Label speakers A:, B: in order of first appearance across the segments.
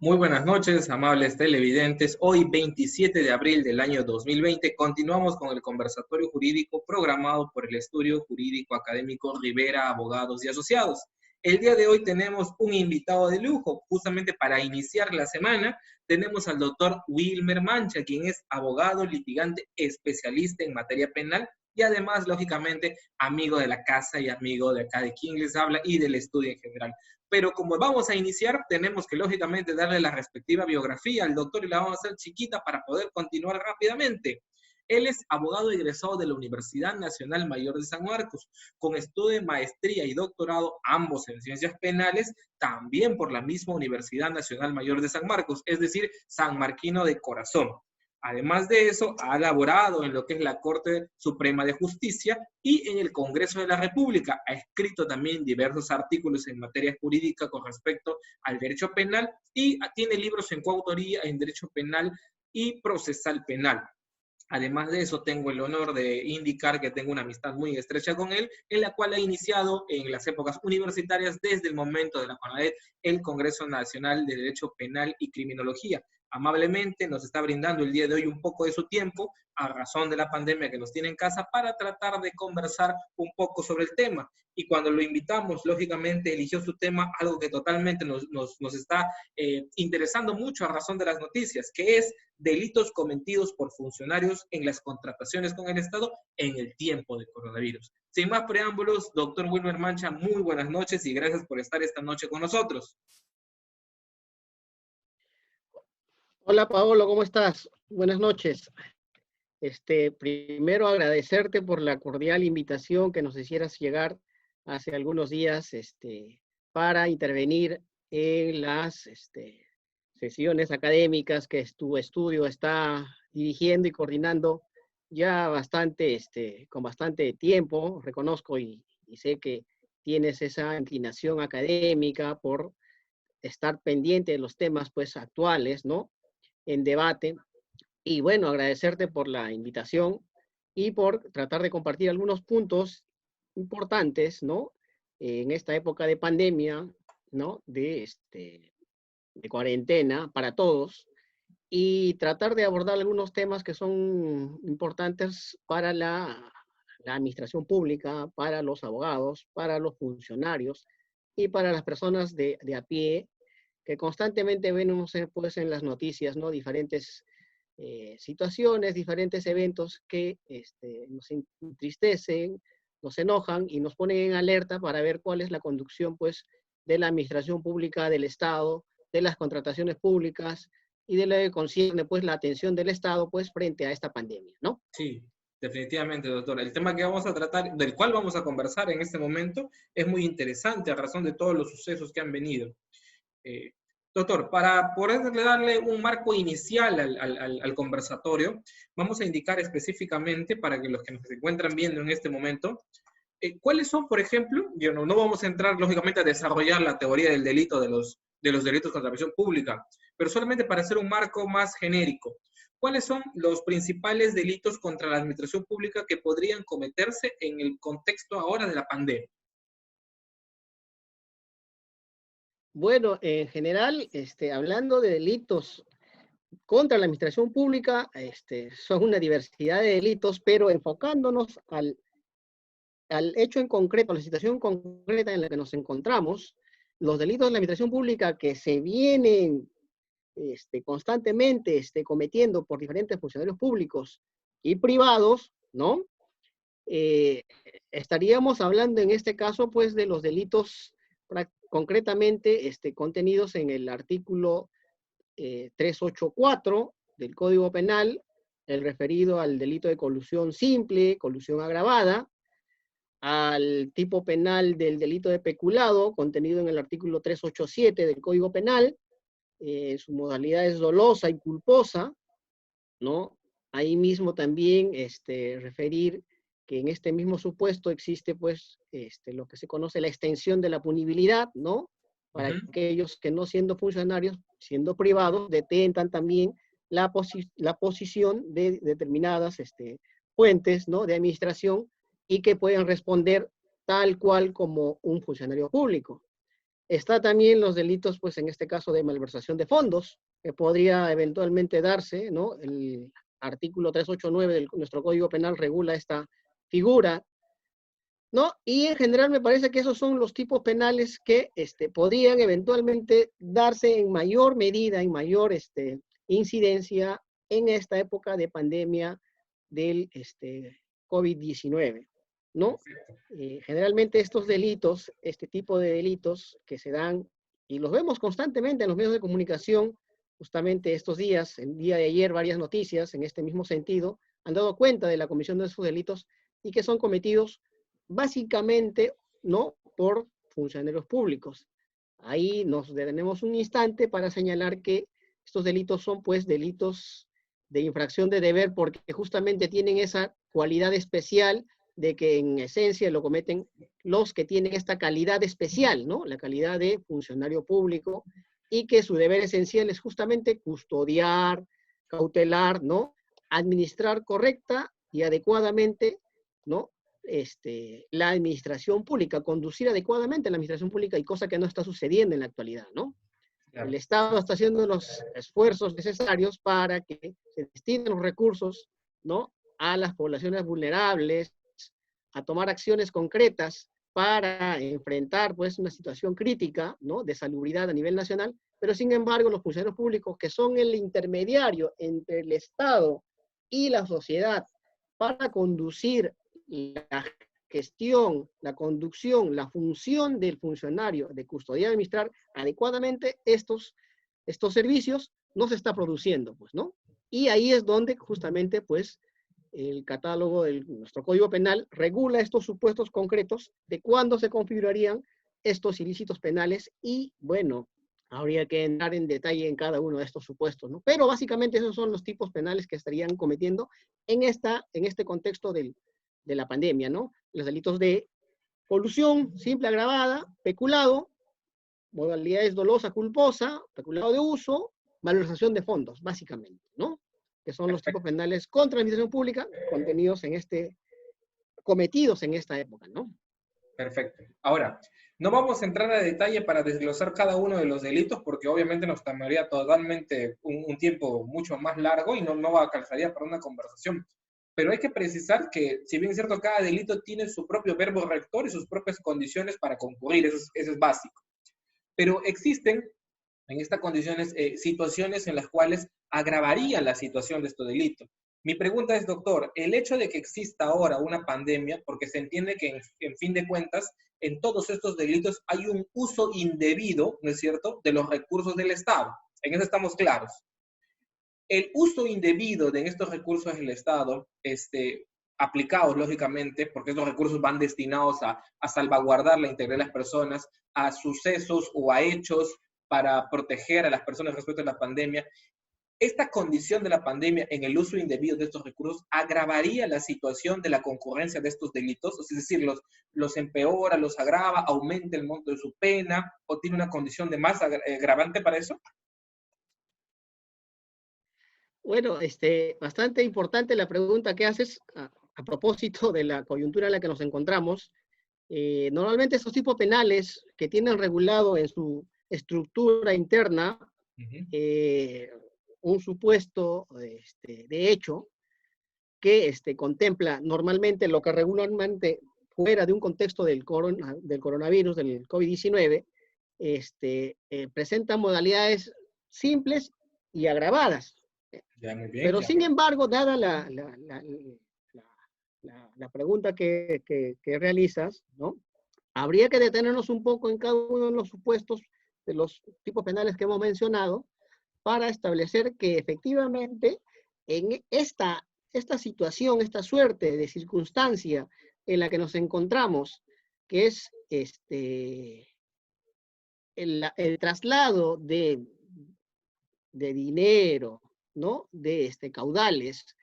A: Muy buenas noches, amables televidentes. Hoy, 27 de abril del año 2020, continuamos con el conversatorio jurídico programado por el Estudio Jurídico Académico Rivera, Abogados y Asociados. El día de hoy tenemos un invitado de lujo. Justamente para iniciar la semana, tenemos al doctor Wilmer Mancha, quien es abogado, litigante, especialista en materia penal y además, lógicamente, amigo de la casa y amigo de acá de quien les habla y del estudio en general. Pero como vamos a iniciar, tenemos que lógicamente darle la respectiva biografía al doctor y la vamos a hacer chiquita para poder continuar rápidamente. Él es abogado egresado de la Universidad Nacional Mayor de San Marcos, con estudio de maestría y doctorado, ambos en ciencias penales, también por la misma Universidad Nacional Mayor de San Marcos, es decir, sanmarquino de corazón. Además de eso, ha laborado en lo que es la Corte Suprema de Justicia y en el Congreso de la República. Ha escrito también diversos artículos en materia jurídica con respecto al derecho penal y tiene libros en coautoría en derecho penal y procesal penal. Además de eso, tengo el honor de indicar que tengo una amistad muy estrecha con él, en la cual ha iniciado en las épocas universitarias, desde el momento de la CONADET, el Congreso Nacional de Derecho Penal y Criminología. Amablemente nos está brindando el día de hoy un poco de su tiempo, a razón de la pandemia que nos tiene en casa, para tratar de conversar un poco sobre el tema. Y cuando lo invitamos, lógicamente eligió su tema, algo que totalmente nos está interesando mucho a razón de las noticias, que es delitos cometidos por funcionarios en las contrataciones con el Estado en el tiempo de coronavirus. Sin más preámbulos, doctor Wilmer Mancha, muy buenas noches y gracias por estar esta noche con nosotros.
B: Hola Paolo, ¿cómo estás? Buenas noches. Primero agradecerte por la cordial invitación que nos hicieras llegar hace algunos días para intervenir en las sesiones académicas que tu estudio está dirigiendo y coordinando ya bastante, con bastante tiempo. Reconozco y sé que tienes esa inclinación académica por estar pendiente de los temas pues actuales, ¿no? En debate. Y bueno, agradecerte por la invitación y por tratar de compartir algunos puntos importantes, ¿no? En esta época de pandemia, ¿no? De cuarentena para todos, y tratar de abordar algunos temas que son importantes para la administración pública, para los abogados, para los funcionarios y para las personas de a pie que constantemente ven, no sé, pues en las noticias, ¿no? Diferentes situaciones, diferentes eventos que nos entristecen, nos enojan y nos ponen en alerta para ver cuál es la conducción, pues, de la administración pública, del Estado, de las contrataciones públicas y de lo que concierne, pues, la atención del Estado, pues, frente a esta pandemia, ¿no?
A: Sí, definitivamente, doctor. El tema que vamos a tratar, del cual vamos a conversar en este momento, es muy interesante a razón de todos los sucesos que han venido. Eh, Doctor, para poder darle un marco inicial al conversatorio, vamos a indicar específicamente, para que los que nos encuentran viendo en este momento, ¿cuáles son, por ejemplo, no vamos a entrar lógicamente a desarrollar la teoría del delito de los delitos contra la presión pública, pero solamente para hacer un marco más genérico? ¿Cuáles son los principales delitos contra la administración pública que podrían cometerse en el contexto ahora de la pandemia?
B: Bueno, en general, hablando de delitos contra la administración pública, son una diversidad de delitos, pero enfocándonos al hecho en concreto, a la situación concreta en la que nos encontramos, los delitos de la administración pública que se vienen constantemente cometiendo por diferentes funcionarios públicos y privados, ¿no? Eh, Estaríamos hablando en este caso, pues, de los delitos concretamente contenidos en el artículo 384 del Código Penal, el referido al delito de colusión simple, colusión agravada, al tipo penal del delito de peculado, contenido en el artículo 387 del Código Penal, su modalidad es dolosa y culposa, ¿no? Ahí mismo también referir que en este mismo supuesto existe, pues, lo que se conoce la extensión de la punibilidad, ¿no? Para aquellos que no siendo funcionarios, siendo privados, detentan también la posición de determinadas fuentes, ¿no? De administración y que puedan responder tal cual como un funcionario público. Está también los delitos, pues en este caso de malversación de fondos, que podría eventualmente darse, ¿no? El artículo 389 de nuestro Código Penal regula esta figura, ¿no? Y en general me parece que esos son los tipos penales que podrían eventualmente darse en mayor medida, en mayor incidencia en esta época de pandemia del COVID-19, ¿no? Generalmente estos delitos, este tipo de delitos que se dan, y los vemos constantemente en los medios de comunicación, justamente estos días, el día de ayer, varias noticias en este mismo sentido, han dado cuenta de la comisión de esos delitos y que son cometidos básicamente, ¿no?, por funcionarios públicos. Ahí nos detenemos un instante para señalar que estos delitos son, pues, delitos de infracción de deber porque justamente tienen esa cualidad especial de que en esencia lo cometen los que tienen esta calidad especial, ¿no? La calidad de funcionario público y que su deber esencial es justamente custodiar, cautelar, ¿no? Administrar correcta y adecuadamente, ¿no? La administración pública, conducir adecuadamente la administración pública y cosa que no está sucediendo en la actualidad, ¿no?
A: Claro.
B: El Estado está haciendo los esfuerzos necesarios para que se destinen los recursos, ¿no?, a las poblaciones vulnerables, a tomar acciones concretas para enfrentar, pues, una situación crítica, ¿no?, de salubridad a nivel nacional, pero sin embargo los funcionarios públicos, que son el intermediario entre el Estado y la sociedad para conducir la gestión, la conducción, la función del funcionario de custodiar y administrar adecuadamente estos servicios, no se está produciendo, pues, ¿no? Y ahí es donde justamente, pues, el catálogo de nuestro Código Penal regula estos supuestos concretos de cuándo se configurarían estos ilícitos penales y, bueno, habría que entrar en detalle en cada uno de estos supuestos, ¿no? Pero básicamente esos son los tipos penales que estarían cometiendo en este contexto de la pandemia, ¿no? Los delitos de colusión, simple agravada, peculado, modalidades dolosa, culposa, peculado de uso, malversación de fondos, básicamente, ¿no? Que son los tipos
A: Perfecto.
B: penales contra la administración pública contenidos cometidos en esta época, ¿no?
A: Perfecto. Ahora, no vamos a entrar a detalle para desglosar cada uno de los delitos porque obviamente nos tomaría totalmente un tiempo mucho más largo y no alcanzaría para una conversación. Pero hay que precisar que, si bien es cierto, cada delito tiene su propio verbo rector y sus propias condiciones para concurrir, eso es básico. Pero existen en estas condiciones situaciones en las cuales agravaría la situación de estos delitos. Mi pregunta es, doctor, el hecho de que exista ahora una pandemia, porque se entiende que en fin de cuentas, en todos estos delitos hay un uso indebido, ¿no es cierto?, de los recursos del Estado. En eso estamos claros. El uso indebido de estos recursos del Estado, aplicados lógicamente, porque estos recursos van destinados a salvaguardar la integridad de las personas, a sucesos o a hechos para proteger a las personas respecto a la pandemia. Esta condición de la pandemia en el uso indebido de estos recursos agravaría la situación de la concurrencia de estos delitos, es decir, los empeora, los agrava, aumenta el monto de su pena o tiene una condición de más agravante para eso.
B: Bueno, bastante importante la pregunta que haces a propósito de la coyuntura en la que nos encontramos. Normalmente estos tipos penales que tienen regulado en su estructura interna un supuesto de hecho que contempla normalmente lo que regularmente fuera de un contexto del coronavirus, del COVID-19, presenta modalidades simples y agravadas.
A: Ya, muy bien,
B: Pero
A: ya.
B: sin embargo, dada la pregunta que realizas, ¿no?, habría que detenernos un poco en cada uno de los supuestos de los tipos penales que hemos mencionado para establecer que efectivamente en esta situación, esta suerte de circunstancia en la que nos encontramos, que es el traslado de dinero, ¿no?, de caudales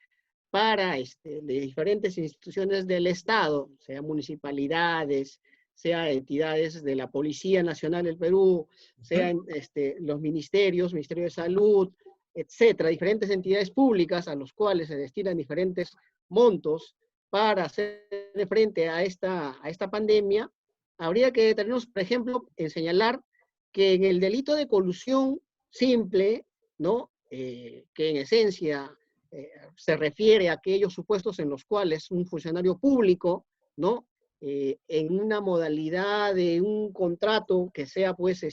B: para de diferentes instituciones del Estado, sea municipalidades, sea entidades de la Policía Nacional del Perú, sean los ministerios, Ministerio de Salud, etcétera, diferentes entidades públicas a los cuales se destinan diferentes montos para hacer frente a esta pandemia. Habría que detenernos, por ejemplo, en señalar que en el delito de colusión simple, ¿no? Que en esencia se refiere a aquellos supuestos en los cuales un funcionario público, ¿no? En una modalidad de un contrato que sea, pues,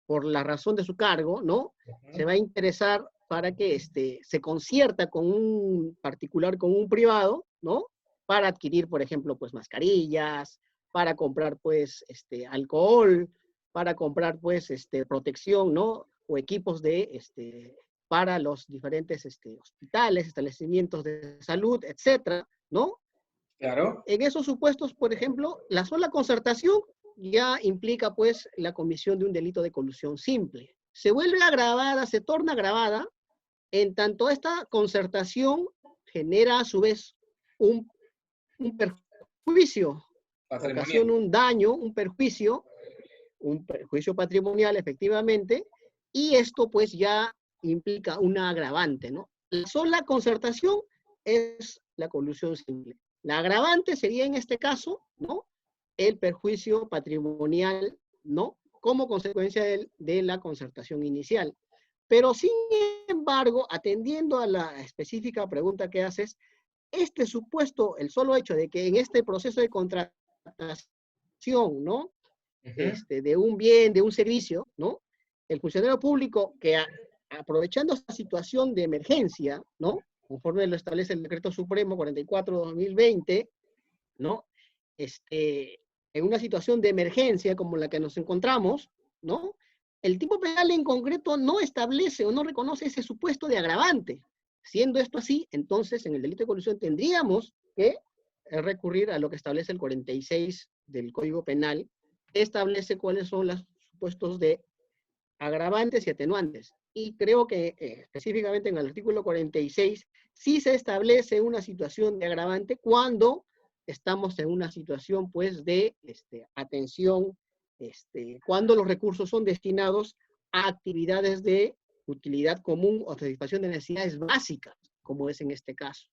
B: por la razón de su cargo, ¿no? Se va a interesar para que se concierta con un particular, con un privado, ¿no? Para adquirir, por ejemplo, pues mascarillas, para comprar, pues, alcohol, para comprar, pues, protección, ¿no? O equipos para los diferentes hospitales, establecimientos de salud, etcétera, ¿no?
A: Claro.
B: En esos supuestos, por ejemplo, la sola concertación ya implica, pues, la comisión de un delito de colusión simple. Se vuelve agravada, se torna agravada, en tanto esta concertación genera, a su vez, un perjuicio, ocasiona un daño, un perjuicio patrimonial, efectivamente, y esto, pues, ya implica una agravante, ¿no? La sola concertación es la colusión simple. La agravante sería en este caso, ¿no? El perjuicio patrimonial, ¿no? Como consecuencia de la concertación inicial. Pero sin embargo, atendiendo a la específica pregunta que haces, este supuesto, el solo hecho de que en este proceso de contratación, ¿no? De un bien, de un servicio, ¿no? El funcionario público que aprovechando esta situación de emergencia, ¿no? Conforme lo establece el Decreto Supremo 44/2020, ¿no? En una situación de emergencia como la que nos encontramos, ¿no? El tipo penal en concreto no establece o no reconoce ese supuesto de agravante. Siendo esto así, entonces en el delito de colusión tendríamos que recurrir a lo que establece el 46 del Código Penal, que establece cuáles son los supuestos de agravantes y atenuantes. Y creo que específicamente en el artículo 46 sí se establece una situación de agravante cuando estamos en una situación, pues, de atención, cuando los recursos son destinados a actividades de utilidad común o satisfacción de necesidades básicas, como es en este caso.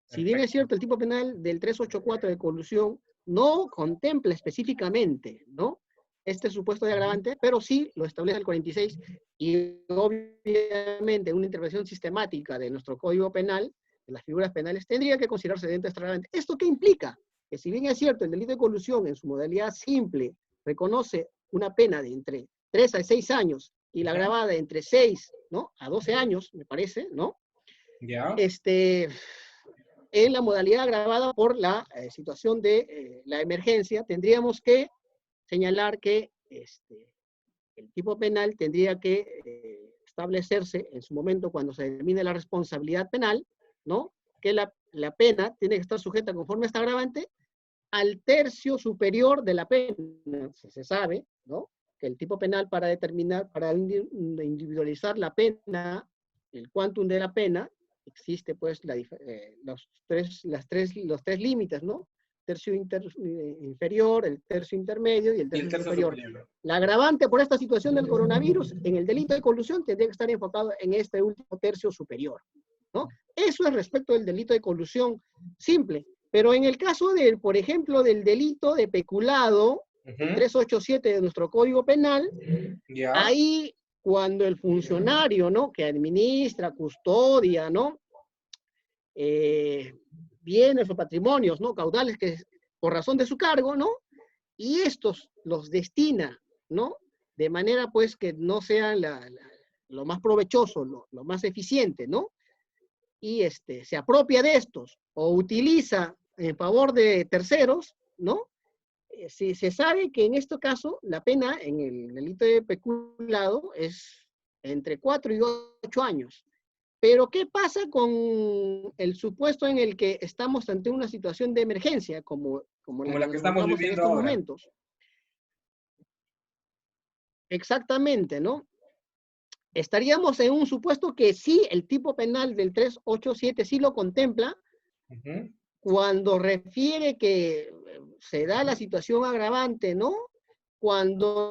B: Si bien es cierto, el tipo penal del 384 de colusión no contempla específicamente, ¿no?, este supuesto de agravante, pero sí lo establece el 46, y obviamente una intervención sistemática de nuestro Código Penal, de las figuras penales, tendría que considerarse dentro de este agravante. ¿Esto qué implica? Que si bien es cierto, el delito de colusión en su modalidad simple reconoce una pena de entre 3 a 6 años y la agravada de entre 6, ¿no?, a 12 años, me parece, ¿no?
A: Ya.
B: En la modalidad agravada por la situación de la emergencia, tendríamos que señalar que el tipo penal tendría que establecerse en su momento cuando se determine la responsabilidad penal, ¿no?, que la pena tiene que estar sujeta conforme a esta agravante al tercio superior de la pena. Se sabe, ¿no?, que el tipo penal para determinar, para individualizar la pena, el quantum de la pena, existe pues los tres límites, ¿no? Tercio inferior, el tercio intermedio y el tercio superior. La agravante por esta situación del coronavirus en el delito de colusión tendría que estar enfocado en este último tercio superior, ¿no? Eso es respecto del delito de colusión simple. Pero en el caso del, por ejemplo, del delito de peculado, el 387 de nuestro Código Penal, ahí cuando el funcionario, ¿no?, que administra, custodia, ¿no?, bienes o patrimonios, ¿no?, caudales que por razón de su cargo, ¿no?, y estos los destina, ¿no?, de manera pues que no sea lo más provechoso, lo más eficiente, ¿no?, y se apropia de estos o utiliza en favor de terceros, ¿no?, si se sabe que en este caso la pena en el delito de peculado es entre 4 y 8 años. Pero ¿qué pasa con el supuesto en el que estamos ante una situación de emergencia, como la que estamos viviendo en estos momentos? Exactamente, ¿no? Estaríamos en un supuesto que sí, el tipo penal del 387 sí lo contempla, cuando refiere que se da la situación agravante, ¿no?, cuando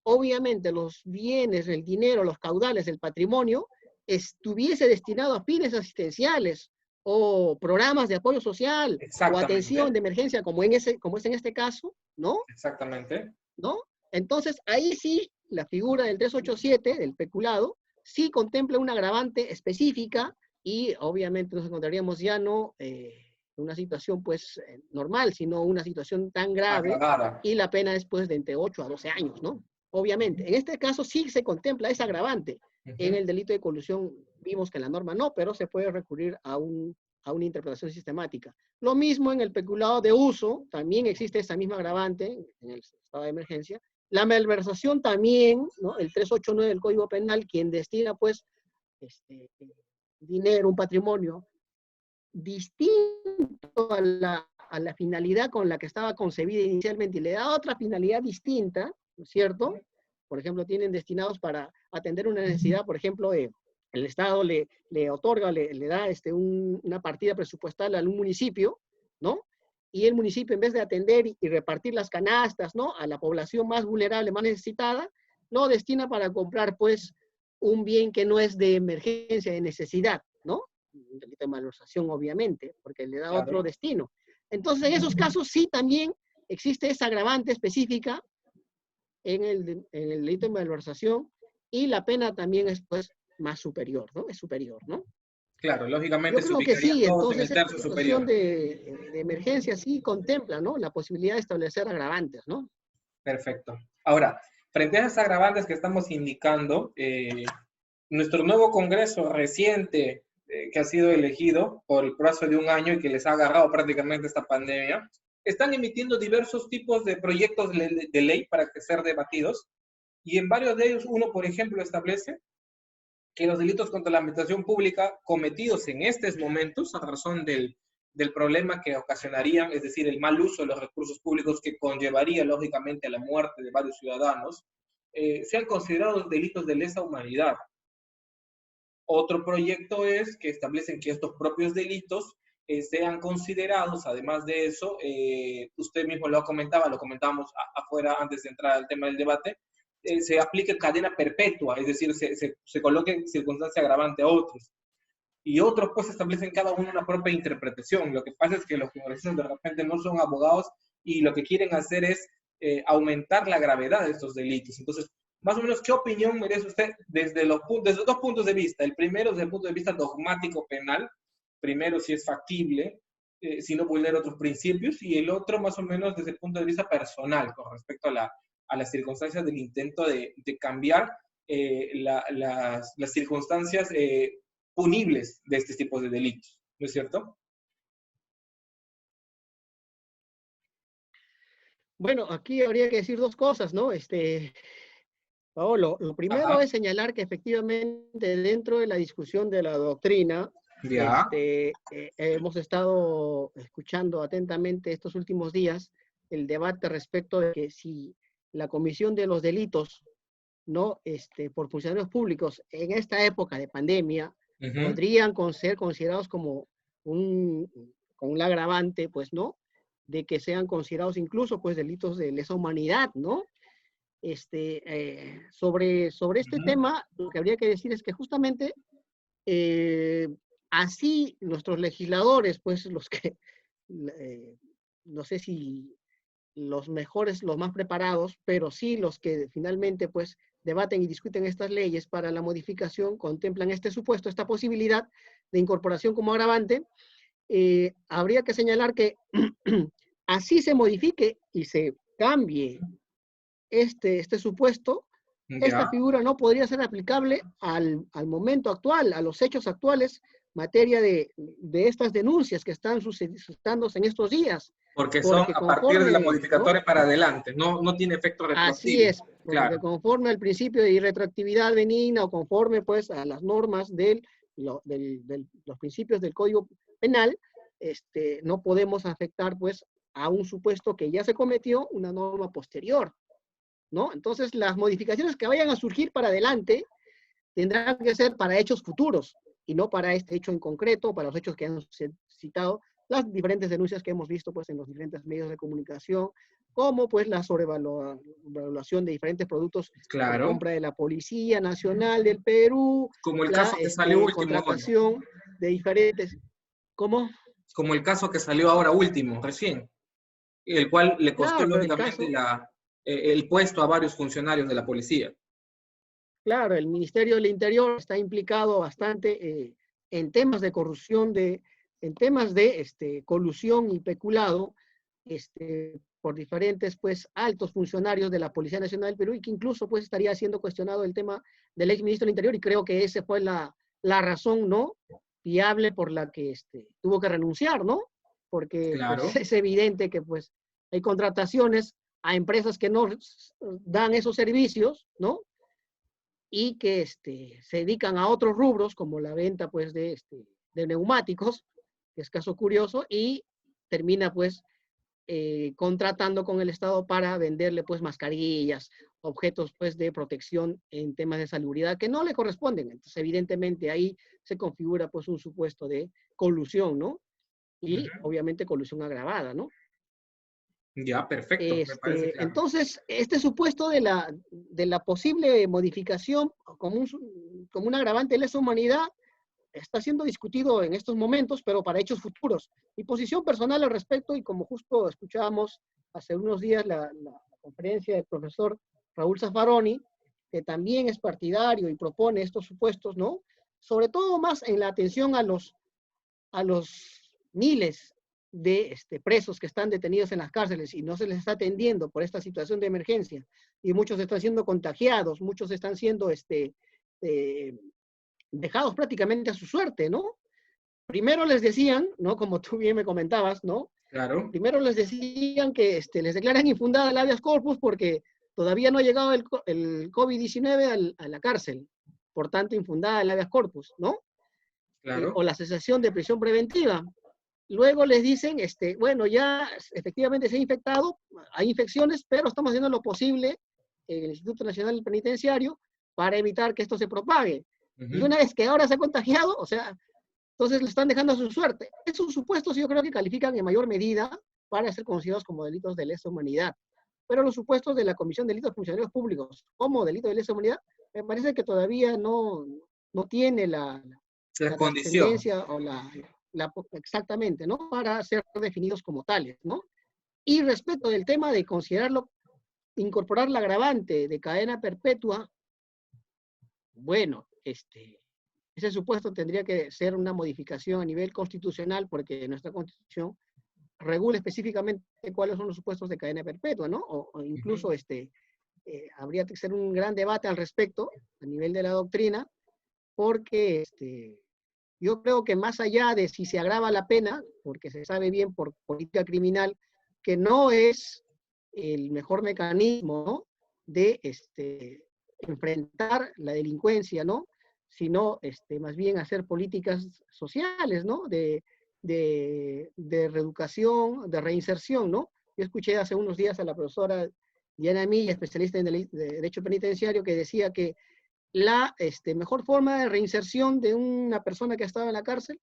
B: obviamente los bienes, el dinero, los caudales, el patrimonio, estuviese destinado a fines asistenciales o programas de apoyo social o atención de emergencia, como es en este caso, ¿no?
A: Exactamente.
B: ¿No? Entonces, ahí sí, la figura del 387, del peculado, sí contempla una agravante específica y obviamente nos encontraríamos ya no una situación pues normal, sino una situación tan grave
A: Agravada.
B: y la pena es pues de entre 8 a 12 años, ¿no? Obviamente. En este caso sí se contempla esa agravante. En el delito de colusión vimos que en la norma no, pero se puede recurrir a una interpretación sistemática. Lo mismo en el peculado de uso, también existe esa misma agravante en el estado de emergencia. La malversación también, ¿no? El 389 del Código Penal, quien destina pues dinero, un patrimonio distinto a la finalidad con la que estaba concebida inicialmente y le da otra finalidad distinta, ¿no es cierto? Por ejemplo, tienen destinados para atender una necesidad, por ejemplo, el Estado le otorga, le da una partida presupuestal a un municipio, ¿no? Y el municipio, en vez de atender y repartir las canastas, ¿no? A la población más vulnerable, más necesitada, lo destina para comprar, pues, un bien que no es de emergencia, de necesidad, ¿no? Un delito de malversación, obviamente, porque le da
A: Claro.
B: otro destino. Entonces, en esos casos sí también existe esa agravante específica en el delito de malversación y la pena también es pues más superior, ¿no? Es superior, ¿no?
A: Claro,
B: Yo
A: lógicamente se
B: creo que
A: ubicarían
B: sí,
A: todos en
B: entonces
A: el
B: esta
A: tercio
B: situación
A: superior.
B: de emergencia sí contempla, ¿no? La posibilidad de establecer agravantes, ¿no?
A: Perfecto. Ahora, frente a esas agravantes que estamos indicando, nuestro nuevo Congreso reciente que ha sido elegido por el plazo de un año y que les ha agarrado prácticamente esta pandemia, están emitiendo diversos tipos de proyectos de ley para que ser debatidos y en varios de ellos uno, por ejemplo, establece que los delitos contra la administración pública cometidos en estos momentos, a razón del problema que ocasionarían, es decir, el mal uso de los recursos públicos que conllevaría lógicamente a la muerte de varios ciudadanos, sean considerados delitos de lesa humanidad. Otro proyecto es que establecen que estos propios delitos sean considerados, además de eso, usted mismo lo comentaba, lo comentábamos afuera antes de entrar al tema del debate, se aplique cadena perpetua, es decir, se coloque circunstancia agravante a otros. Y otros pues establecen cada uno una propia interpretación. Lo que pasa es que los congresistas de repente no son abogados y lo que quieren hacer es aumentar la gravedad de estos delitos. Entonces, más o menos, ¿qué opinión merece usted desde desde dos puntos de vista? El primero, desde el punto de vista dogmático penal, primero si es factible, si no vulnera otros principios, y el otro más o menos desde el punto de vista personal, con respecto a las circunstancias del intento de cambiar las circunstancias punibles de este tipo de delitos, ¿no es cierto?
B: Bueno, aquí habría que decir dos cosas, ¿no? Paolo, lo primero
A: Ajá.
B: es señalar que efectivamente dentro de la discusión de la doctrina,
A: Ya.
B: hemos estado escuchando atentamente estos últimos días el debate respecto de que si la comisión de los delitos, ¿no? Por funcionarios públicos en esta época de pandemia podrían ser considerados como con un agravante, pues, ¿no? De que sean considerados incluso, pues, delitos de lesa humanidad, ¿no? Sobre este tema, lo que habría que decir es que justamente así nuestros legisladores, pues los que, no sé si los mejores, los más preparados, pero sí los que finalmente pues debaten y discuten estas leyes para la modificación, contemplan este supuesto, esta posibilidad de incorporación como agravante, habría que señalar que así se modifique y se cambie este supuesto, esta
A: Ya.
B: figura no podría ser aplicable al momento actual, a los hechos actuales, materia de estas denuncias que están suscitándose en estos días.
A: Porque son
B: Porque
A: a partir de la
B: conforme, ¿no?
A: modificatoria para adelante, no tiene efecto
B: Así
A: retroactivo.
B: es, porque
A: Claro.
B: conforme al principio de irretroactividad benigna o conforme pues a las normas de los principios del Código Penal, no podemos afectar pues a un supuesto que ya se cometió una norma posterior, ¿no? Entonces las modificaciones que vayan a surgir para adelante tendrán que ser para hechos futuros y no para este hecho en concreto, para los hechos que han citado las diferentes denuncias que hemos visto pues en los diferentes medios de comunicación, como pues la sobrevaluación de diferentes productos por
A: Claro.
B: compra de la Policía Nacional del Perú,
A: Como el
B: la
A: caso que salió último ahora.
B: contratación de diferentes, ¿cómo?
A: Como el caso que salió ahora último, recién, el cual le costó
B: Claro, el
A: lógicamente
B: caso,
A: el puesto a varios funcionarios de la policía.
B: Claro, el Ministerio del Interior está implicado bastante en temas de corrupción, en temas de colusión y peculado por diferentes pues, altos funcionarios de la Policía Nacional del Perú y que incluso pues, estaría siendo cuestionado el tema del ex ministro del Interior y creo que esa fue la razón no viable por la que tuvo que renunciar, ¿no? Porque pues,
A: Claro.
B: es evidente que pues, hay contrataciones a empresas que no dan esos servicios, ¿no? Y que se dedican a otros rubros, como la venta pues, de neumáticos, que es caso curioso, y termina pues contratando con el Estado para venderle pues mascarillas, objetos pues de protección en temas de salubridad que no le corresponden. Entonces, evidentemente ahí se configura pues un supuesto de colusión, ¿no? Y obviamente colusión agravada, ¿no?
A: Ya, perfecto, me parece claro.
B: Entonces, este supuesto de la posible modificación como un agravante de lesa humanidad está siendo discutido en estos momentos, pero para hechos futuros. Mi posición personal al respecto, y como justo escuchábamos hace unos días la conferencia del profesor Raúl Zaffaroni, que también es partidario y propone estos supuestos, ¿no? Sobre todo más en la atención a los miles de presos que están detenidos en las cárceles y no se les está atendiendo por esta situación de emergencia, y muchos están siendo contagiados, muchos están siendo dejados prácticamente a su suerte, ¿no? Primero les decían, ¿no? Como tú bien me comentabas, ¿no?
A: Claro.
B: Primero les decían que les declaran infundada el habeas corpus porque todavía no ha llegado el COVID-19 a la cárcel, por tanto infundada el habeas corpus, ¿no? O
A: Claro.
B: la cesación de prisión preventiva. Luego les dicen, bueno, ya efectivamente se ha infectado, hay infecciones, pero estamos haciendo lo posible en el Instituto Nacional Penitenciario para evitar que esto se propague. Y una vez que ahora se ha contagiado, o sea, entonces le están dejando a su suerte. Esos supuestos yo creo que califican en mayor medida para ser considerados como delitos de lesa humanidad. Pero los supuestos de la Comisión de Delitos de Funcionarios Públicos como delito de lesa humanidad, me parece que todavía no tiene la
A: La condición.
B: trascendencia o exactamente, ¿no? Para ser definidos como tales, ¿no? Y respecto del tema de considerarlo, incorporar la agravante de cadena perpetua, bueno, ese supuesto tendría que ser una modificación a nivel constitucional porque nuestra constitución regula específicamente cuáles son los supuestos de cadena perpetua, ¿no? O incluso habría que hacer un gran debate al respecto a nivel de la doctrina porque yo creo que más allá de si se agrava la pena, porque se sabe bien por política criminal que no es el mejor mecanismo, ¿no? de enfrentar la delincuencia, ¿no? Sino más bien hacer políticas sociales, ¿no? De reeducación, de reinserción, ¿no? Yo escuché hace unos días a la profesora Diana Milla, especialista en Derecho Penitenciario, que decía que la mejor forma de reinserción de una persona que ha estado en la cárcel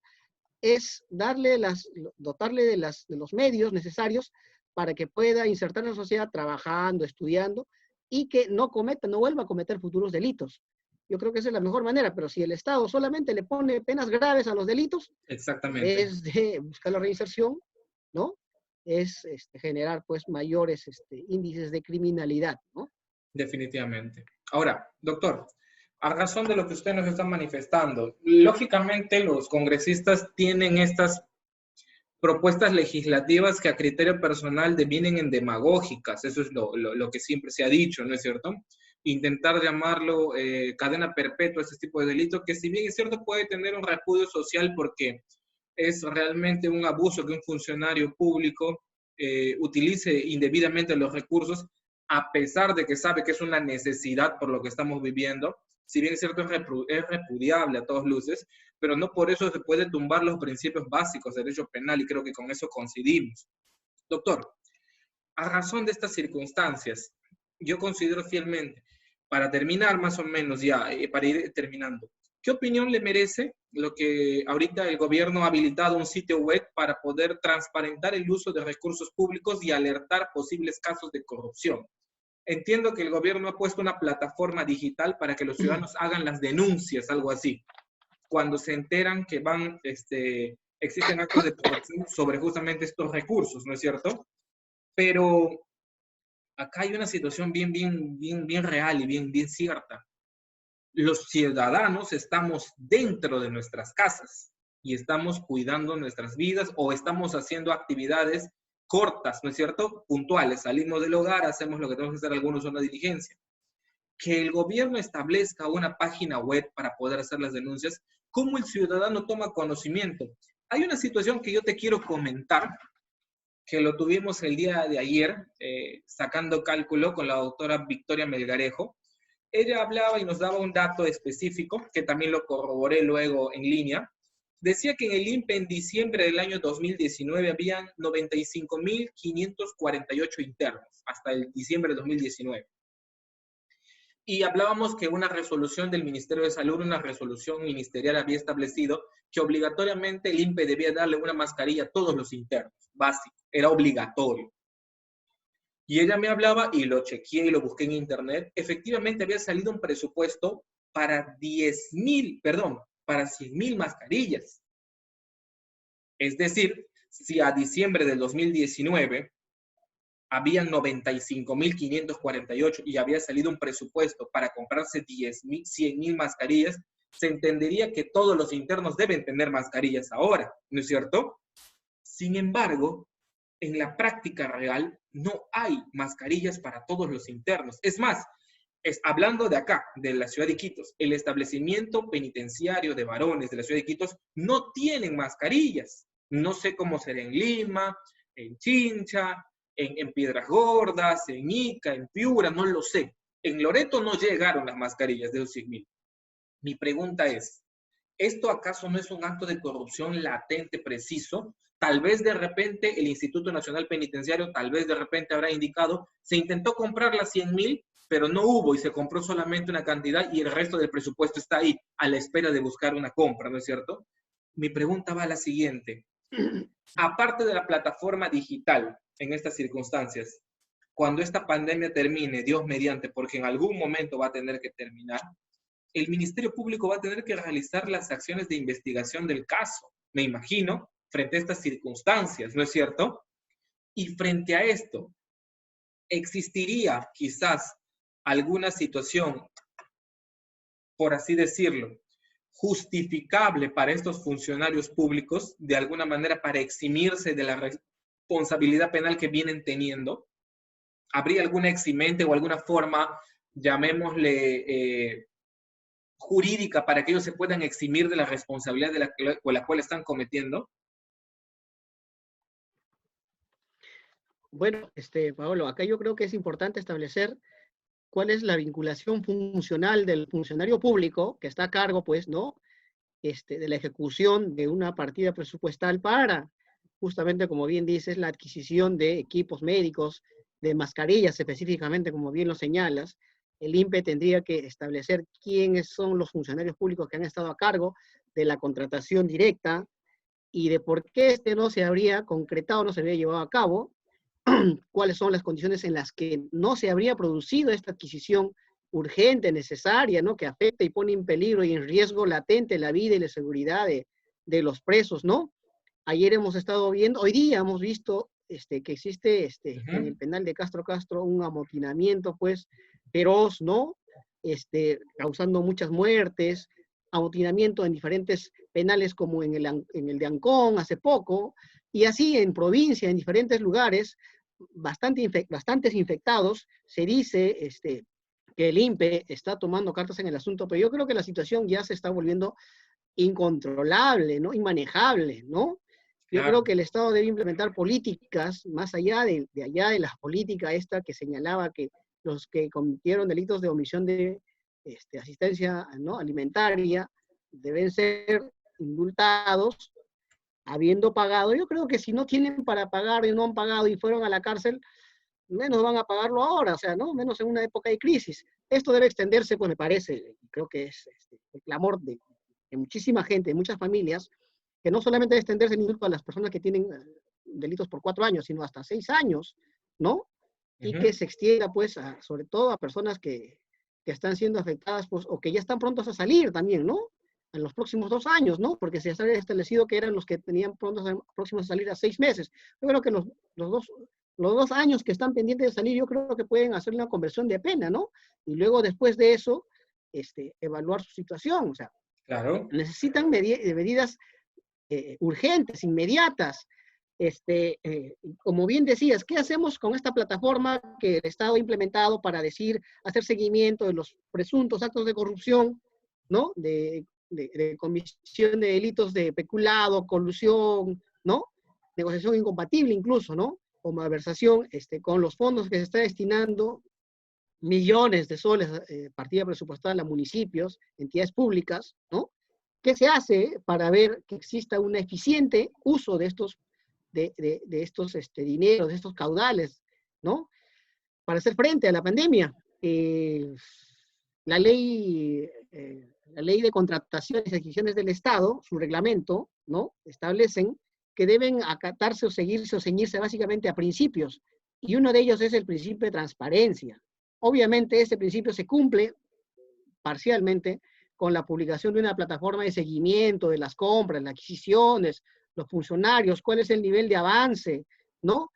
B: es dotarle de los medios necesarios para que pueda insertar en la sociedad trabajando, estudiando y que no vuelva a cometer futuros delitos. Yo creo que esa es la mejor manera, pero si el Estado solamente le pone penas graves a los delitos, en
A: Exactamente.
B: vez de buscar la reinserción, ¿no? Es generar pues mayores índices de criminalidad, ¿no?
A: Definitivamente. Ahora, doctor, a razón de lo que usted nos está manifestando, lógicamente los congresistas tienen estas propuestas legislativas que a criterio personal devienen en demagógicas, eso es lo que siempre se ha dicho, ¿no es cierto? Intentar llamarlo cadena perpetua a este tipo de delito, que si bien es cierto puede tener un repudio social porque es realmente un abuso que un funcionario público utilice indebidamente los recursos, a pesar de que sabe que es una necesidad por lo que estamos viviendo. Si bien es cierto, es repudiable a todas luces, pero no por eso se puede tumbar los principios básicos del derecho penal y creo que con eso coincidimos. Doctor, a razón de estas circunstancias, yo considero fielmente, para terminar más o menos ya, para ir terminando, ¿qué opinión le merece lo que ahorita el gobierno ha habilitado un sitio web para poder transparentar el uso de recursos públicos y alertar posibles casos de corrupción? Entiendo que el gobierno ha puesto una plataforma digital para que los ciudadanos hagan las denuncias, algo así, cuando se enteran que existen actos de corrupción sobre justamente estos recursos, ¿no es cierto? Pero acá hay una situación bien real y bien cierta. Los ciudadanos estamos dentro de nuestras casas y estamos cuidando nuestras vidas o estamos haciendo actividades cortas, ¿no es cierto? Puntuales. Salimos del hogar, hacemos lo que tenemos que hacer, algunos son la diligencia. Que el gobierno establezca una página web para poder hacer las denuncias, ¿cómo el ciudadano toma conocimiento? Hay una situación que yo te quiero comentar, que lo tuvimos el día de ayer, sacando cálculo con la doctora Victoria Melgarejo. Ella hablaba y nos daba un dato específico, que también lo corroboré luego en línea. Decía que en el INPE en diciembre del año 2019 habían 95.548 internos, hasta el diciembre de 2019. Y hablábamos que una resolución del Ministerio de Salud, una resolución ministerial había establecido que obligatoriamente el INPE debía darle una mascarilla a todos los internos, básico, era obligatorio. Y ella me hablaba, y lo chequeé y lo busqué en internet, efectivamente había salido un presupuesto para 100.000 mascarillas. Es decir, si a diciembre del 2019 habían 95.548 y había salido un presupuesto para comprarse 100.000 mascarillas, se entendería que todos los internos deben tener mascarillas ahora, ¿no es cierto? Sin embargo, en la práctica real no hay mascarillas para todos los internos. Es más, hablando de acá, de la ciudad de Iquitos, el establecimiento penitenciario de varones de la ciudad de Iquitos no tienen mascarillas. No sé cómo será en Lima, en Chincha, en Piedras Gordas, en Ica, en Piura, no lo sé. En Loreto no llegaron las mascarillas de los 100.000. Mi pregunta es, ¿esto acaso no es un acto de corrupción latente, preciso? Tal vez de repente el Instituto Nacional Penitenciario, tal vez de repente habrá indicado, se intentó comprar las 100.000, pero no hubo y se compró solamente una cantidad y el resto del presupuesto está ahí, a la espera de buscar una compra, ¿no es cierto? Mi pregunta va a la siguiente. Aparte de la plataforma digital en estas circunstancias, cuando esta pandemia termine, Dios mediante, porque en algún momento va a tener que terminar, el Ministerio Público va a tener que realizar las acciones de investigación del caso, me imagino, frente a estas circunstancias, ¿no es cierto? Y frente a esto, ¿existiría quizás alguna situación, por así decirlo, justificable para estos funcionarios públicos, de alguna manera para eximirse de la responsabilidad penal que vienen teniendo? ¿Habría alguna eximente o alguna forma, llamémosle, jurídica para que ellos se puedan eximir de la responsabilidad con la cual están cometiendo?
B: Bueno, Paolo, acá yo creo que es importante establecer cuál es la vinculación funcional del funcionario público que está a cargo, pues, ¿no? De la ejecución de una partida presupuestal para, justamente como bien dices, la adquisición de equipos médicos, de mascarillas específicamente, como bien lo señalas. El INPE tendría que establecer quiénes son los funcionarios públicos que han estado a cargo de la contratación directa y de por qué no se habría concretado, no se habría llevado a cabo, cuáles son las condiciones en las que no se habría producido esta adquisición urgente, necesaria, ¿no? Que afecta y pone en peligro y en riesgo latente la vida y la seguridad de los presos, ¿no? Ayer hemos estado viendo, hoy día hemos visto que existe en el penal de Castro un amotinamiento, pues, feroz, ¿no? Causando muchas muertes, amotinamiento en diferentes penales como en el de Ancón hace poco, y así en provincia, en diferentes lugares, bastantes infectados. Se dice que el INPE está tomando cartas en el asunto, pero yo creo que la situación ya se está volviendo incontrolable, ¿no? Inmanejable, ¿no? Yo creo que el Estado debe implementar políticas más allá de la política esta que señalaba que los que cometieron delitos de omisión de asistencia, ¿no?, alimentaria deben ser indultados habiendo pagado. Yo creo que si no tienen para pagar y no han pagado y fueron a la cárcel, menos van a pagarlo ahora, o sea, ¿no? Menos en una época de crisis. Esto debe extenderse, pues me parece, creo que es el clamor de muchísima gente, de muchas familias, que no solamente debe extenderse el indulto a las personas que tienen delitos por 4 años, sino hasta 6 años, ¿no? Y que se extienda, pues, sobre todo a personas que están siendo afectadas, pues, o que ya están prontos a salir también, ¿no? En los próximos 2 años, ¿no? Porque se ha establecido que eran los que tenían próximos a salir a 6 meses. Yo creo que los los 2 años que están pendientes de salir, yo creo que pueden hacer una conversión de pena, ¿no? Y luego, después de eso, evaluar su situación. O sea,
A: Claro.
B: necesitan medidas urgentes, inmediatas. Como bien decías, ¿qué hacemos con esta plataforma que el Estado ha implementado para hacer seguimiento de los presuntos actos de corrupción, ¿no? De comisión de delitos de peculado, colusión, ¿no? Negociación incompatible incluso, ¿no? O malversación, con los fondos que se está destinando, millones de soles, partida presupuestal a municipios, entidades públicas, ¿no? ¿Qué se hace para ver que exista un eficiente uso de estos dineros, de estos caudales, ¿no? Para hacer frente a la pandemia? La ley de contrataciones y adquisiciones del Estado, su reglamento, ¿no? Establecen que deben acatarse o seguirse o ceñirse básicamente a principios, y uno de ellos es el principio de transparencia. Obviamente este principio se cumple parcialmente con la publicación de una plataforma de seguimiento de las compras, las adquisiciones, los funcionarios, cuál es el nivel de avance, ¿no?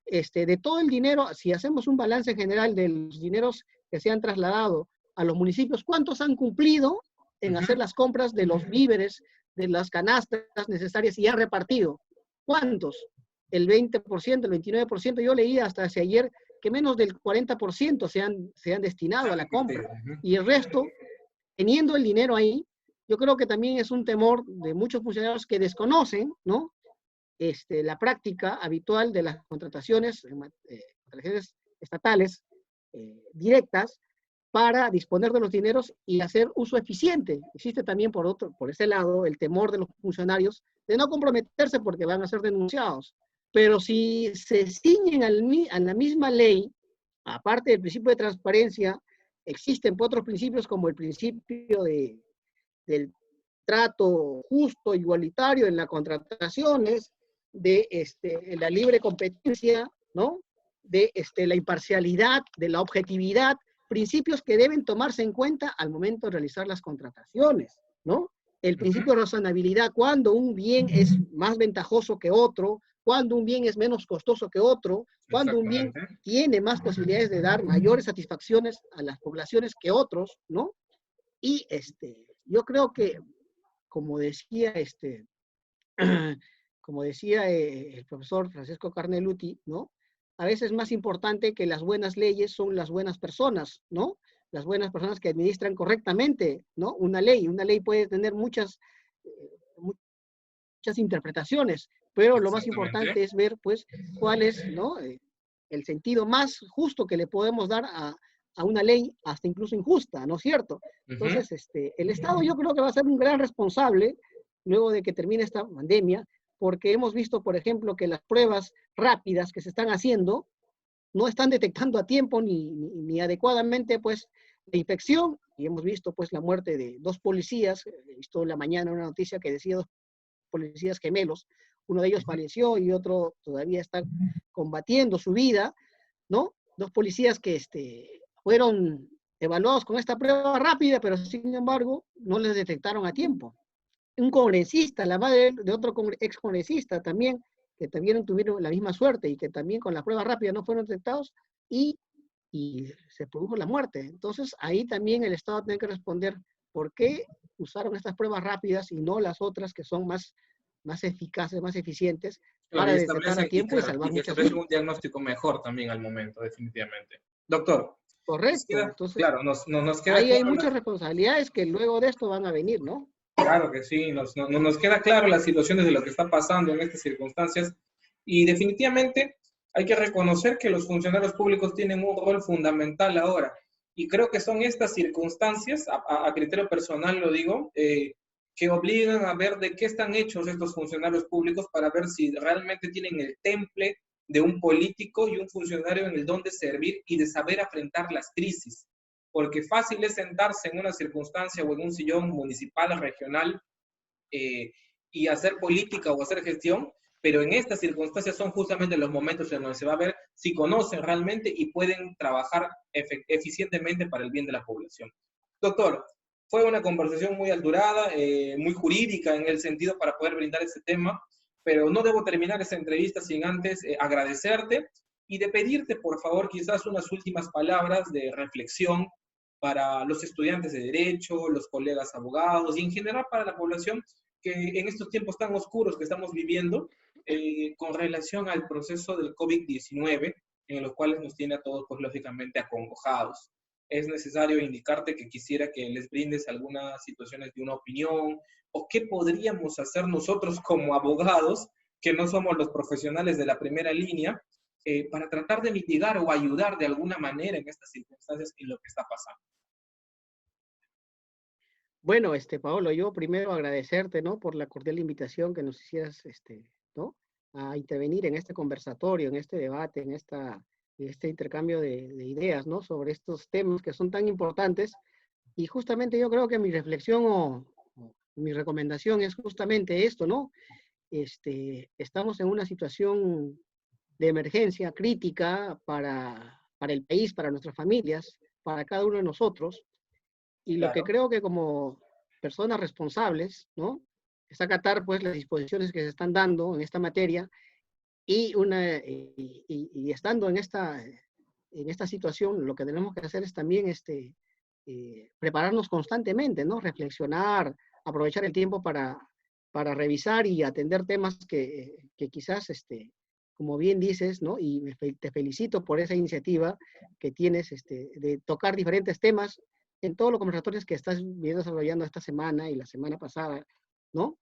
B: De todo el dinero, si hacemos un balance general de los dineros que se han trasladado a los municipios, ¿cuántos han cumplido en hacer las compras de los víveres, de las canastas necesarias y han repartido? ¿Cuántos? El 20%, el 29%, yo leía hasta hace ayer que menos del 40% se han destinado a la compra. Y el resto, teniendo el dinero ahí, yo creo que también es un temor de muchos funcionarios que desconocen, ¿no? La práctica habitual de las contrataciones estatales directas para disponer de los dineros y hacer uso eficiente. Existe también por ese lado el temor de los funcionarios de no comprometerse porque van a ser denunciados. Pero si se ciñen a la misma ley, aparte del principio de transparencia, existen otros principios como el principio del trato justo, igualitario en las contrataciones, de la libre competencia, ¿no? De la imparcialidad, de la objetividad, principios que deben tomarse en cuenta al momento de realizar las contrataciones, ¿no? El principio de razonabilidad, cuando un bien es más ventajoso que otro, cuando un bien es menos costoso que otro, cuando un bien tiene más posibilidades de dar mayores satisfacciones a las poblaciones que otros, ¿no? Y yo creo que, como decía el profesor Francesco Carneluti, ¿no? A veces más importante que las buenas leyes son las buenas personas, ¿no? Las buenas personas que administran correctamente, ¿no? Una ley puede tener muchas interpretaciones, pero lo más importante es ver, pues, cuál es, ¿no? El sentido más justo que le podemos dar a una ley, hasta incluso injusta, ¿no es cierto? Entonces, el Estado yo creo que va a ser un gran responsable luego de que termine esta pandemia, porque hemos visto, por ejemplo, que las pruebas rápidas que se están haciendo no están detectando a tiempo ni adecuadamente, pues, la infección, y hemos visto, pues, la muerte de 2 policías. He visto en la mañana una noticia que decía 2 policías gemelos, uno de ellos falleció y otro todavía está combatiendo su vida, ¿no? 2 policías que fueron evaluados con esta prueba rápida, pero sin embargo no les detectaron a tiempo. Un congresista, la madre de otro ex congresista también, que también tuvieron la misma suerte y que también con la prueba rápida no fueron detectados y se produjo la muerte. Entonces ahí también el Estado tiene que responder por qué usaron estas pruebas rápidas y no las otras que son más eficaces, más eficientes, para detectar a tiempo y salvar muchas vidas.
A: Un diagnóstico mejor también al momento, definitivamente. Doctor.
B: Correcto. Entonces,
A: claro, nos queda
B: ahí hay muchas responsabilidades que luego de esto van a venir, ¿no?
A: Claro que sí, nos queda claro las situaciones de lo que está pasando en estas circunstancias y definitivamente hay que reconocer que los funcionarios públicos tienen un rol fundamental ahora y creo que son estas circunstancias, a criterio personal lo digo, que obligan a ver de qué están hechos estos funcionarios públicos para ver si realmente tienen el temple de un político y un funcionario en el don de servir y de saber afrontar las crisis. Porque fácil es sentarse en una circunstancia o en un sillón municipal, regional, y hacer política o hacer gestión, pero en estas circunstancias son justamente los momentos en donde se va a ver si conocen realmente y pueden trabajar eficientemente para el bien de la población. Doctor, fue una conversación muy alturada, muy jurídica en el sentido para poder brindar este tema, pero no debo terminar esta entrevista sin antes agradecerte y de pedirte, por favor, quizás unas últimas palabras de reflexión para los estudiantes de Derecho, los colegas abogados y en general para la población que en estos tiempos tan oscuros que estamos viviendo con relación al proceso del COVID-19, en los cuales nos tiene a todos, pues lógicamente, acongojados. Es necesario indicarte que quisiera que les brindes algunas situaciones de una opinión o qué podríamos hacer nosotros como abogados, que no somos los profesionales de la primera línea, para tratar de mitigar o ayudar de alguna manera en estas circunstancias en lo que está pasando.
B: Bueno, Paolo, yo primero agradecerte, ¿no? Por la cordial invitación que nos hicieras, ¿no? A intervenir en este conversatorio, en este debate, en este intercambio de ideas, ¿no? Sobre estos temas que son tan importantes. Y justamente yo creo que mi reflexión o mi recomendación es justamente esto, ¿no? Estamos en una situación de emergencia crítica para el país, para nuestras familias, para cada uno de nosotros. Y lo que
A: Claro.
B: creo que como personas responsables, ¿no? Es acatar pues las disposiciones que se están dando en esta materia y estando en esta situación, lo que tenemos que hacer es también prepararnos constantemente, ¿no? Reflexionar, aprovechar el tiempo para revisar y atender temas que quizás, como bien dices, ¿no? Y te felicito por esa iniciativa que tienes de tocar diferentes temas en todos los conversatorios que estás desarrollando esta semana y la semana pasada, ¿no?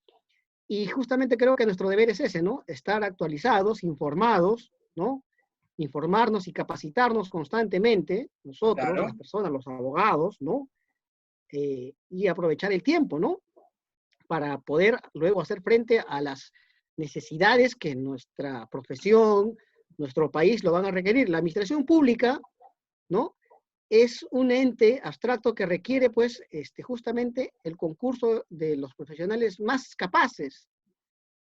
B: Y justamente creo que nuestro deber es ese, ¿no? Estar actualizados, informados, ¿no? Informarnos y capacitarnos constantemente, nosotros, las
A: Claro.
B: personas, los abogados, ¿no? Y aprovechar el tiempo, ¿no? Para poder luego hacer frente a las necesidades que nuestra profesión, nuestro país lo van a requerir. La administración pública, ¿no? Es un ente abstracto que requiere, pues, justamente el concurso de los profesionales más capaces.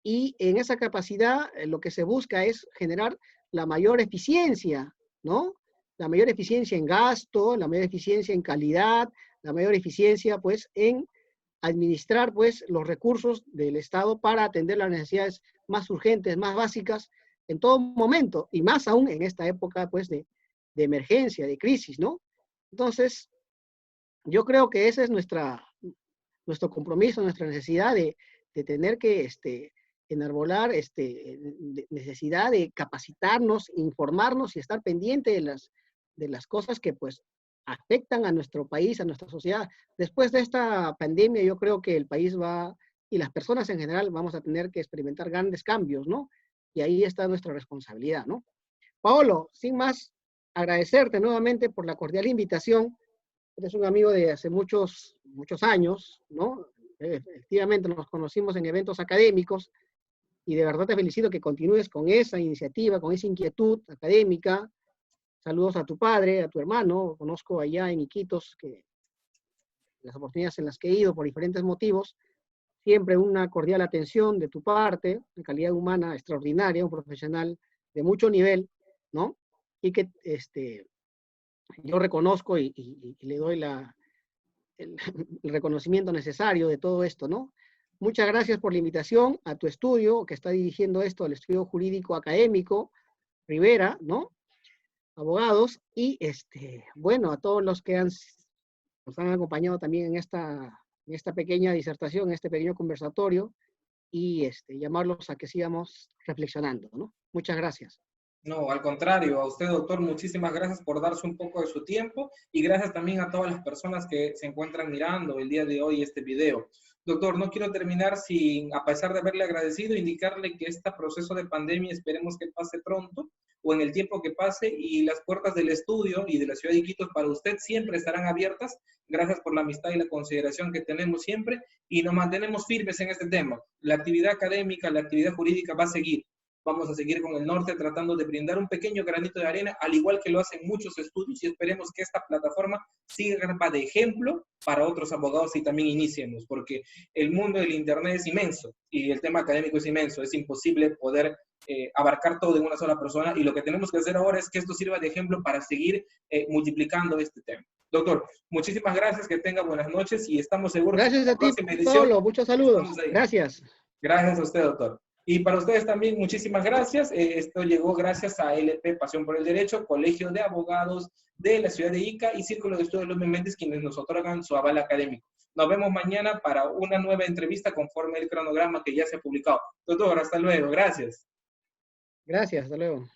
B: Y en esa capacidad lo que se busca es generar la mayor eficiencia, ¿no? La mayor eficiencia en gasto, la mayor eficiencia en calidad, la mayor eficiencia, pues, en administrar, pues, los recursos del Estado para atender las necesidades más urgentes, más básicas, en todo momento, y más aún en esta época, pues, de emergencia, de crisis, ¿no? Entonces, yo creo que ese es nuestro compromiso, nuestra necesidad de tener que enarbolar necesidad de capacitarnos, informarnos y estar pendiente de las cosas que pues afectan a nuestro país, a nuestra sociedad. Después de esta pandemia, yo creo que el país y las personas en general vamos a tener que experimentar grandes cambios, ¿no? Y ahí está nuestra responsabilidad, ¿no? Paolo, sin más, agradecerte nuevamente por la cordial invitación. Eres un amigo de hace muchos años, ¿no? Efectivamente nos conocimos en eventos académicos y de verdad te felicito que continúes con esa iniciativa, con esa inquietud académica. Saludos a tu padre, a tu hermano. Conozco allá en Iquitos que las oportunidades en las que he ido por diferentes motivos, siempre una cordial atención de tu parte, de calidad humana extraordinaria, un profesional de mucho nivel, ¿no? Y que yo reconozco y le doy el reconocimiento necesario de todo esto, ¿no? Muchas gracias por la invitación a tu estudio, que está dirigiendo esto, al Estudio Jurídico Académico Rivera, ¿no? Abogados, y bueno, a todos los que nos han acompañado también en esta pequeña disertación, en este pequeño conversatorio, y llamarlos a que sigamos reflexionando, ¿no? Muchas gracias.
A: No, al contrario, a usted, doctor, muchísimas gracias por darse un poco de su tiempo y gracias también a todas las personas que se encuentran mirando el día de hoy este video. Doctor, no quiero terminar sin, a pesar de haberle agradecido, indicarle que este proceso de pandemia esperemos que pase pronto o en el tiempo que pase y las puertas del estudio y de la ciudad de Iquitos para usted siempre estarán abiertas. Gracias por la amistad y la consideración que tenemos siempre y nos mantenemos firmes en este tema. La actividad académica, la actividad jurídica va a seguir. Vamos a seguir con el norte tratando de brindar un pequeño granito de arena, al igual que lo hacen muchos estudios, y esperemos que esta plataforma sirva de ejemplo para otros abogados y también iniciemos, porque el mundo del Internet es inmenso y el tema académico es inmenso, es imposible poder abarcar todo en una sola persona y lo que tenemos que hacer ahora es que esto sirva de ejemplo para seguir multiplicando este tema. Doctor, muchísimas gracias, que tenga buenas noches y estamos seguros
B: Gracias
A: que en
B: a
A: la
B: ti,
A: próxima edición
B: Pablo, muchos saludos.
A: estamos ahí.
B: Gracias.
A: Gracias a usted, doctor. Y para ustedes también, muchísimas gracias. Esto llegó gracias a LP Pasión por el Derecho, Colegio de Abogados de la ciudad de Ica y Círculo de Estudios Lumen Méndez, quienes nos otorgan su aval académico. Nos vemos mañana para una nueva entrevista conforme el cronograma que ya se ha publicado. Doctor, hasta luego. Gracias.
B: Gracias, hasta luego.